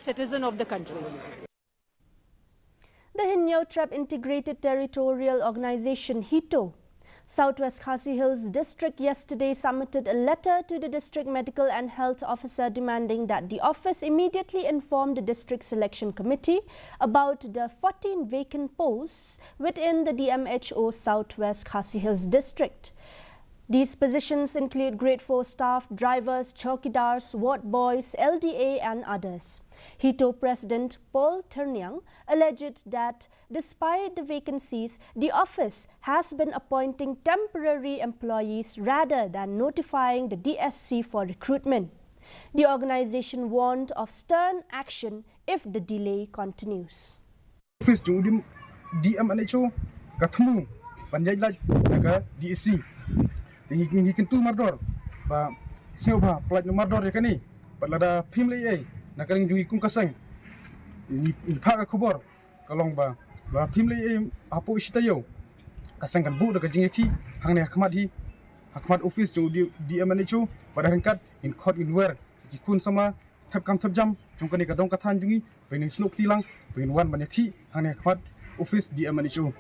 citizen of the country. The Hinyo Trap Integrated Territorial Organization Hito Southwest Khasi Hills District yesterday submitted a letter to the District Medical and Health Officer demanding that the office immediately inform the District Selection Committee about the 14 vacant posts within the Dmho Southwest Khasi Hills District. These positions include Grade 4 staff, drivers, chowkidars, ward boys, LDA and others. Hito President Paul Ternyang alleged that despite the vacancies, the office has been appointing temporary employees rather than notifying the DSC for recruitment. The organization warned of stern action if the delay continues. Office DMNHO katemu panjajlaj naga DSC. Hikin tu mardor ba siapa pelat mardor ya kani balada phim lei nakaring jungi kum kasang ni phak khobor kalong ba phim lei apo isitayo kasang kan bu daga jingi hangne hakmat office jo DMNHO pada hengkat in court in where kun sama thap kam thap jam jongkani kadong kathan jungi benin snok tilang benin wan banyaki hangne hakmat office DMNHO